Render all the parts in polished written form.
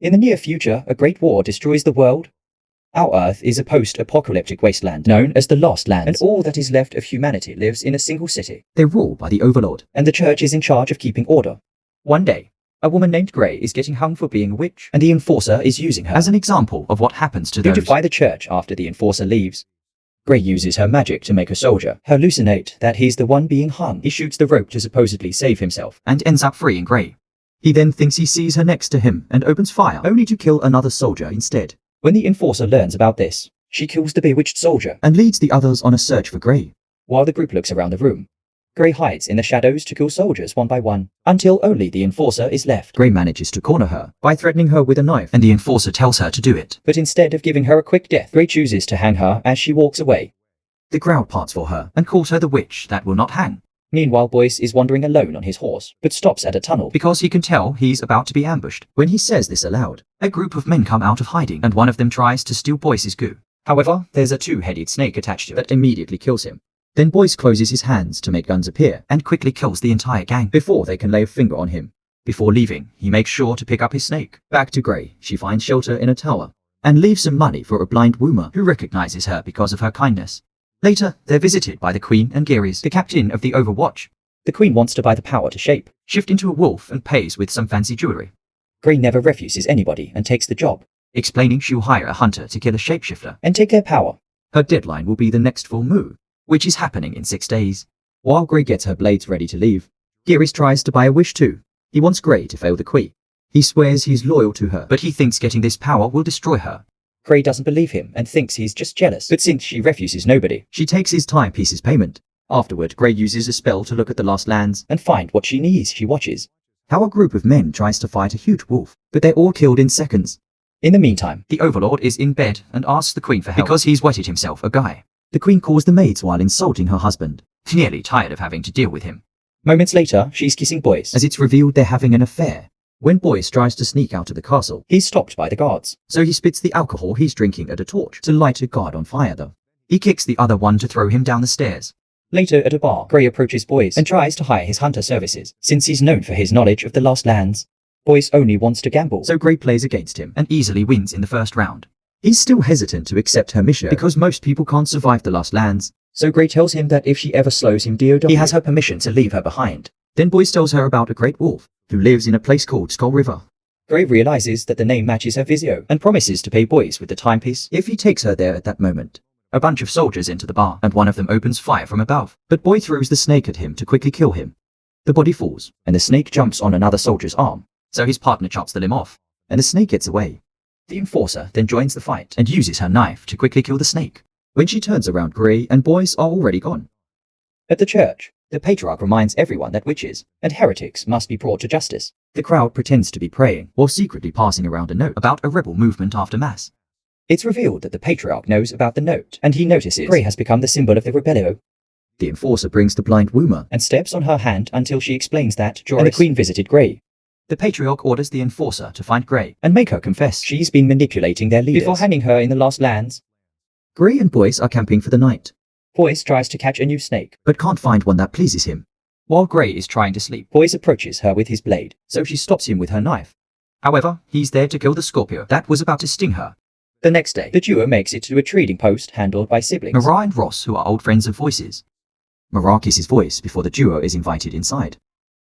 In the near future, a great war destroys the world. Our Earth is a post-apocalyptic wasteland known as the Lost Lands, and all that is left of humanity lives in a single city. They're ruled by the Overlord, and the church is in charge of keeping order. One day, a woman named Grey is getting hung for being a witch, and the Enforcer is using her as an example of what happens to those who defy the church after the Enforcer leaves. Grey uses her magic to make a soldier hallucinate that he's the one being hung. He shoots the rope to supposedly save himself, and ends up freeing Grey. He then thinks he sees her next to him, and opens fire, only to kill another soldier instead. When the Enforcer learns about this, she kills the bewitched soldier, and leads the others on a search for Grey. While the group looks around the room, Grey hides in the shadows to kill soldiers one by one, until only the Enforcer is left. Grey manages to corner her by threatening her with a knife, and the Enforcer tells her to do it. But instead of giving her a quick death, Grey chooses to hang her as she walks away. The crowd parts for her, and calls her the witch that will not hang. Meanwhile, Boyce is wandering alone on his horse, but stops at a tunnel because he can tell he's about to be ambushed. When he says this aloud, a group of men come out of hiding, and one of them tries to steal Boyce's goo. However, there's a two-headed snake attached to it that immediately kills him. Then Boyce closes his hands to make guns appear, and quickly kills the entire gang before they can lay a finger on him. Before leaving, he makes sure to pick up his snake. Back to Grey, she finds shelter in a tower, and leaves some money for a blind woomer who recognizes her because of her kindness. Later, they're visited by the Queen and Geary's, the captain of the Overwatch. The Queen wants to buy the power to shape, shift into a wolf, and pays with some fancy jewelry. Grey never refuses anybody and takes the job, explaining she'll hire a hunter to kill a shapeshifter and take their power. Her deadline will be the next full moon, which is happening in 6 days. While Grey gets her blades ready to leave, Geary's tries to buy a wish too. He wants Grey to fail the Queen. He swears he's loyal to her, but he thinks getting this power will destroy her. Grey doesn't believe him and thinks he's just jealous, but since she refuses nobody, she takes his timepieces payment. Afterward, Grey uses a spell to look at the Lost Lands and find what she needs. She watches how a group of men tries to fight a huge wolf, but they're all killed in seconds. In the meantime, the Overlord is in bed and asks the Queen for help because he's wetted himself a guy. The Queen calls the maids while insulting her husband, nearly tired of having to deal with him. Moments later, she's kissing Boyce as it's revealed they're having an affair. When Boyce tries to sneak out of the castle, he's stopped by the guards, so he spits the alcohol he's drinking at a torch to light a guard on fire though. He kicks the other one to throw him down the stairs. Later at a bar, Grey approaches Boyce and tries to hire his hunter services, since he's known for his knowledge of the Lost Lands. Boyce only wants to gamble, so Grey plays against him and easily wins in the first round. He's still hesitant to accept her mission because most people can't survive the Lost Lands, so Grey tells him that if she ever slows him DOW, he has her permission to leave her behind. Then Boyce tells her about a great wolf who lives in a place called Skull River. Grey realizes that the name matches her visio and promises to pay Boyce with the timepiece if he takes her there at that moment. A bunch of soldiers enter the bar, and one of them opens fire from above, but Boy throws the snake at him to quickly kill him. The body falls, and the snake jumps on another soldier's arm, so his partner chops the limb off, and the snake gets away. The Enforcer then joins the fight and uses her knife to quickly kill the snake. When she turns around, Grey and Boyce are already gone. At the church, the Patriarch reminds everyone that witches and heretics must be brought to justice. The crowd pretends to be praying while secretly passing around a note about a rebel movement after Mass. It's revealed that the Patriarch knows about the note, and he notices Grey has become the symbol of the rebellion. The Enforcer brings the blind woomer and steps on her hand until she explains that Joris and the Queen visited Grey. The Patriarch orders the Enforcer to find Grey and make her confess she's been manipulating their leaders before hanging her in the Lost Lands. Grey and Boyce are camping for the night. Boyce tries to catch a new snake, but can't find one that pleases him. While Grey is trying to sleep, Boyce approaches her with his blade, so she stops him with her knife. However, he's there to kill the Scorpio that was about to sting her. The next day, the duo makes it to a trading post handled by siblings Mara and Ross, who are old friends of Voice's. Mara kisses Voice before the duo is invited inside.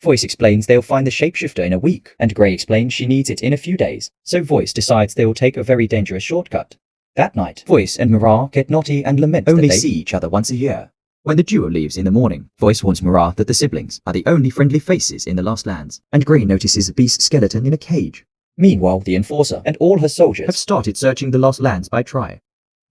Voice explains they'll find the shapeshifter in a week, and Grey explains she needs it in a few days, so Voice decides they'll take a very dangerous shortcut. That night, Voice and Mara get naughty and lament only that they see each other once a year. When the duo leaves in the morning, Voice warns Mara that the siblings are the only friendly faces in the Lost Lands, and Grey notices a beast skeleton in a cage. Meanwhile, the Enforcer and all her soldiers have started searching the Lost Lands by Tri.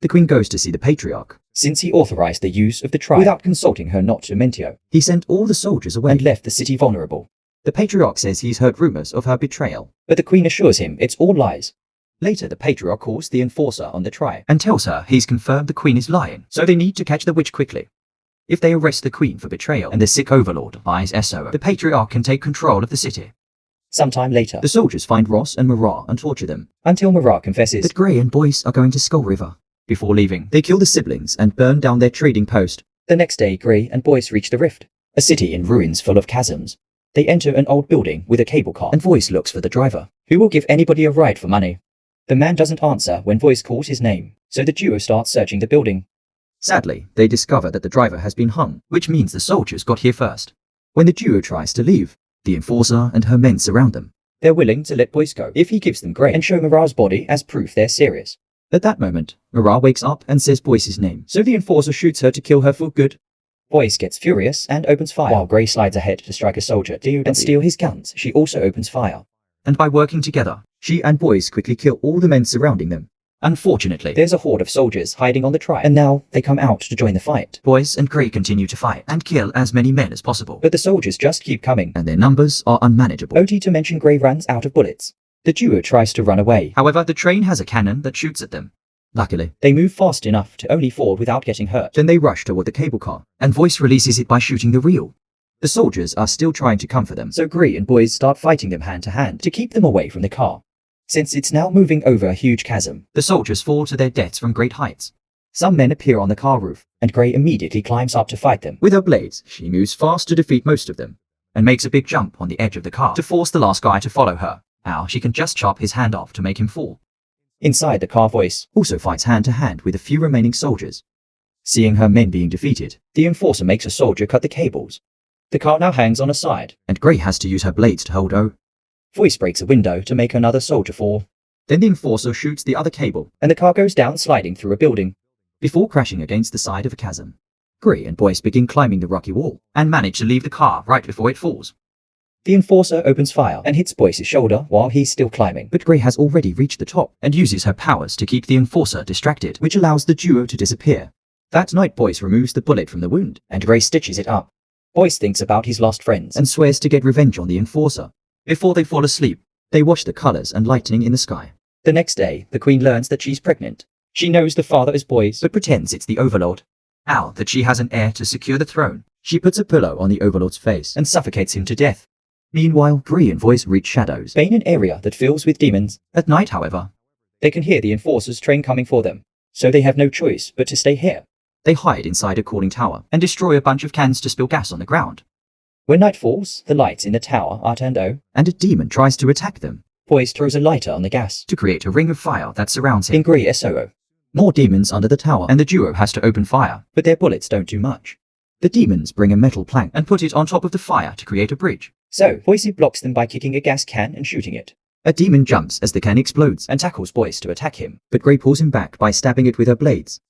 The Queen goes to see the Patriarch, since he authorized the use of the Tri without consulting her not to Mentio. He sent all the soldiers away and left the city vulnerable. The Patriarch says he's heard rumors of her betrayal, but the Queen assures him it's all lies. Later, the Patriarch calls the Enforcer on the Tri and tells her he's confirmed the Queen is lying, so they need to catch the witch quickly. If they arrest the Queen for betrayal and the sick Overlord buys SO, the Patriarch can take control of the city. Sometime later, the soldiers find Ross and Mara and torture them, until Mara confesses that Grey and Boyce are going to Skull River. Before leaving, they kill the siblings and burn down their trading post. The next day, Grey and Boyce reach the Rift, a city in ruins full of chasms. They enter an old building with a cable car, and Voice looks for the driver. Who will give anybody a ride for money? The man doesn't answer when Voice calls his name, so the duo starts searching the building. Sadly, they discover that the driver has been hung, which means the soldiers got here first. When the duo tries to leave, the enforcer and her men surround them. They're willing to let Boyce go if he gives them Gray and show Mara's body as proof they're serious. At that moment, Mara wakes up and says Boyce's name, so the enforcer shoots her to kill her for good. Boyce gets furious and opens fire, while Gray slides ahead to strike a soldier and steal his guns. She also opens fire. And by working together, she and Boyce quickly kill all the men surrounding them. Unfortunately, there's a horde of soldiers hiding on the track, and now they come out to join the fight. Boyce and Gray continue to fight and kill as many men as possible, but the soldiers just keep coming, and their numbers are unmanageable. OT to mention Gray runs out of bullets. The duo tries to run away. However, the train has a cannon that shoots at them. Luckily, they move fast enough to only fall without getting hurt. Then they rush toward the cable car, and Voice releases it by shooting the reel. The soldiers are still trying to comfort them, so Gray and Boyce start fighting them hand to hand to keep them away from the car. Since it's now moving over a huge chasm, the soldiers fall to their deaths from great heights. Some men appear on the car roof, and Gray immediately climbs up to fight them. With her blades, she moves fast to defeat most of them, and makes a big jump on the edge of the car to force the last guy to follow her. Now she can just chop his hand off to make him fall. Inside the car, Voice also fights hand to hand with a few remaining soldiers. Seeing her men being defeated, the enforcer makes a soldier cut the cables. The car now hangs on a side, and Gray has to use her blades to hold O. Voice breaks a window to make another soldier fall. Then the enforcer shoots the other cable, and the car goes down sliding through a building, before crashing against the side of a chasm. Gray and Boyce begin climbing the rocky wall, and manage to leave the car right before it falls. The enforcer opens fire and hits Boyce's shoulder while he's still climbing, but Gray has already reached the top and uses her powers to keep the enforcer distracted, which allows the duo to disappear. That night, Boyce removes the bullet from the wound, and Gray stitches it up. Boyce thinks about his lost friends and swears to get revenge on the enforcer. Before they fall asleep, they watch the colors and lightning in the sky. The next day, the Queen learns that she's pregnant. She knows the father is Boyce, but pretends it's the Overlord. Now that she has an heir to secure the throne, she puts a pillow on the Overlord's face and suffocates him to death. Meanwhile, Gray and Voice reach Shadows, Bane, an area that fills with demons. At night, however, they can hear the enforcer's train coming for them, so they have no choice but to stay here. They hide inside a cooling tower and destroy a bunch of cans to spill gas on the ground. When night falls, the lights in the tower are turned on, and a demon tries to attack them. Voice throws a lighter on the gas to create a ring of fire that surrounds him. In Gray SOO. More demons under the tower, and the duo has to open fire, but their bullets don't do much. The demons bring a metal plank and put it on top of the fire to create a bridge. So, Voice blocks them by kicking a gas can and shooting it. A demon jumps as the can explodes and tackles Voice to attack him, but Gray pulls him back by stabbing it with her blades.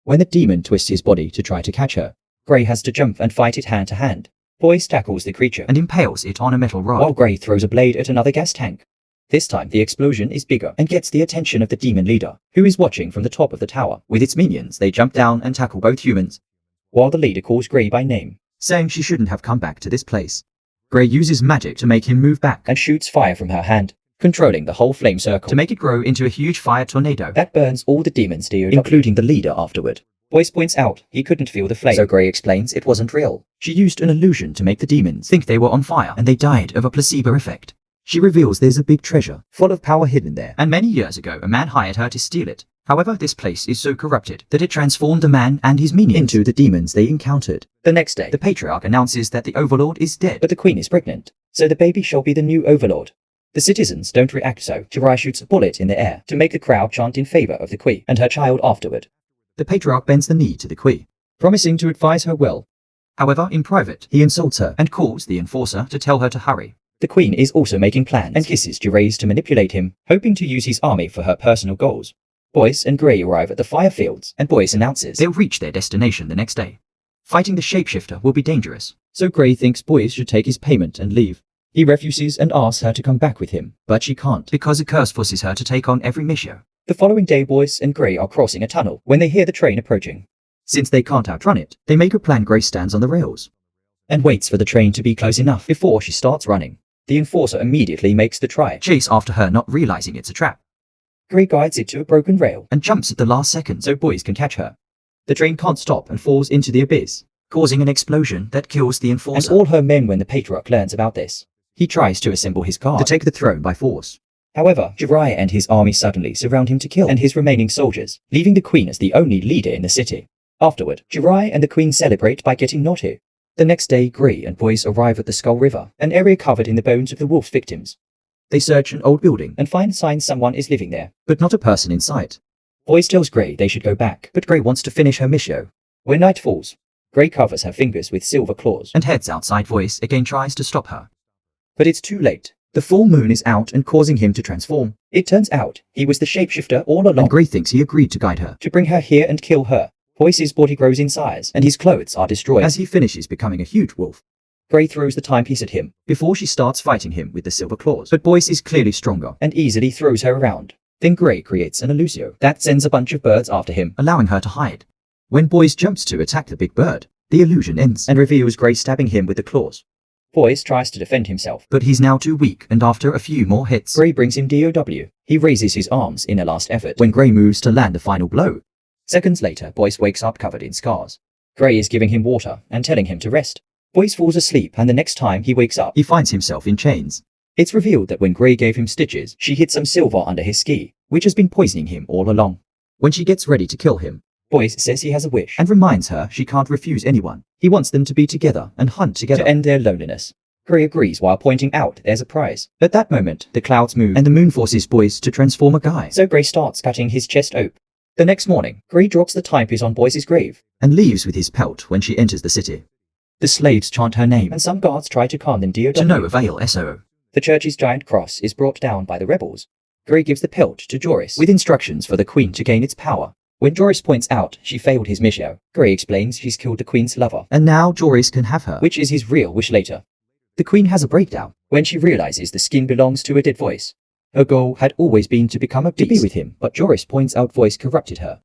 When the demon twists his body to try to catch her, Gray has to jump and fight it hand to hand. Voice tackles the creature and impales it on a metal rod, while Gray throws a blade at another gas tank. This time the explosion is bigger and gets the attention of the demon leader, who is watching from the top of the tower. With its minions, they jump down and tackle both humans, while the leader calls Gray by name, saying she shouldn't have come back to this place. Gray uses magic to make him move back and shoots fire from her hand, controlling the whole flame circle to make it grow into a huge fire tornado that burns all the demons, including the leader afterward. Voice points out he couldn't feel the flame, so Gray explains it wasn't real. She used an illusion to make the demons think they were on fire, and they died of a placebo effect. She reveals there's a big treasure full of power hidden there, and many years ago a man hired her to steal it. However, this place is so corrupted that it transformed the man and his minions into the demons they encountered. The next day, the Patriarch announces that the Overlord is dead, but the Queen is pregnant, so the baby shall be the new Overlord. The citizens don't react, so Jirai shoots a bullet in the air to make the crowd chant in favor of the Queen and her child afterward. The Patriarch bends the knee to the Queen, promising to advise her well. However, in private, he insults her and calls the enforcer to tell her to hurry. The Queen is also making plans and kisses Jirai to manipulate him, hoping to use his army for her personal goals. Boyce and Gray arrive at the fire fields, and Boyce announces they'll reach their destination the next day. Fighting the shapeshifter will be dangerous, so Gray thinks Boyce should take his payment and leave. He refuses and asks her to come back with him, but she can't because a curse forces her to take on every mission. The following day, Boyce and Gray are crossing a tunnel when they hear the train approaching. Since they can't outrun it, they make a plan. Gray stands on the rails and waits for the train to be close enough before she starts running. The enforcer immediately makes the try chase after her, not realizing it's a trap. Gray guides it to a broken rail and jumps at the last second so Boyce can catch her. The train can't stop and falls into the abyss, causing an explosion that kills the enforcer and all her men. When the Patriarch learns about this, he tries to assemble his guard to take the throne by force. However, Jirai and his army suddenly surround him to kill and his remaining soldiers, leaving the Queen as the only leader in the city. Afterward, Jirai and the Queen celebrate by getting naughty. The next day, Gray and Boyce arrive at the Skull River, an area covered in the bones of the wolf's victims. They search an old building and find signs someone is living there, but not a person in sight. Voice tells Grey they should go back, but Grey wants to finish her mission. When night falls, Grey covers her fingers with silver claws and heads outside. Voice again tries to stop her, but it's too late. The full moon is out and causing him to transform. It turns out he was the shapeshifter all along, and Grey thinks he agreed to guide her, to bring her here and kill her. Voice's body grows in size and his clothes are destroyed as he finishes becoming a huge wolf. Grey throws the timepiece at him before she starts fighting him with the silver claws, but Voice is clearly stronger and easily throws her around. Then Grey creates an illusio that sends a bunch of birds after him, allowing her to hide. When Voice jumps to attack the big bird, the illusion ends and reveals Grey stabbing him with the claws. Voice tries to defend himself, but he's now too weak, and after a few more hits, Grey brings him DOW. He raises his arms in a last effort when Grey moves to land the final blow. Seconds later, Voice wakes up covered in scars. Grey is giving him water and telling him to rest. Voice falls asleep, and the next time he wakes up, he finds himself in chains. It's revealed that when Grey gave him stitches, she hid some silver under his ski, which has been poisoning him all along. When she gets ready to kill him, Voice says he has a wish and reminds her she can't refuse anyone. He wants them to be together and hunt together to end their loneliness. Grey agrees while pointing out there's a prize. At that moment, the clouds move and the moon forces Voice to transform a guy, so Grey starts cutting his chest open. The next morning, Grey drops the timepiece on Voice's grave and leaves with his pelt when she enters the city. The slaves chant her name and some guards try to calm them DOW. To no avail. SO. The church's giant cross is brought down by the rebels. Grey gives the pelt to Joris with instructions for the queen to gain its power. When Joris points out she failed his mission, Grey explains she's killed the queen's lover and now Joris can have her, which is his real wish later. The queen has a breakdown when she realizes the skin belongs to a dead Voice. Her goal had always been to become a beast, to be with him, but Joris points out Voice corrupted her.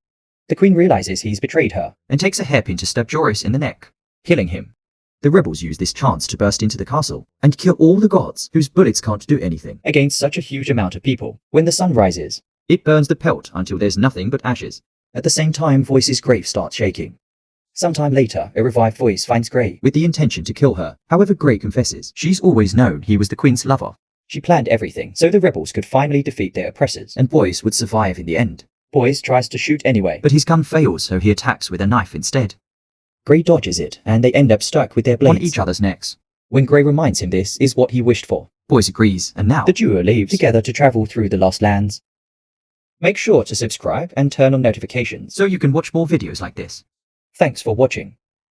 The queen realizes he's betrayed her and takes a hairpin to stab Joris in the neck, killing him. The rebels use this chance to burst into the castle and kill all the gods whose bullets can't do anything against such a huge amount of people. When the sun rises, it burns the pelt until there's nothing but ashes. At the same time, Voice's grave starts shaking. Sometime later, a revived Voice finds Grey with the intention to kill her. However, Grey confesses she's always known he was the queen's lover. She planned everything so the rebels could finally defeat their oppressors and Voice would survive in the end. Voice tries to shoot anyway, but his gun fails, so he attacks with a knife instead. Grey dodges it and they end up stuck with their blades on each other's necks. When Grey reminds him this is what he wished for, Voice agrees, and now the duo leaves together to travel through the Lost Lands. Make sure to subscribe and turn on notifications so you can watch more videos like this. Thanks for watching.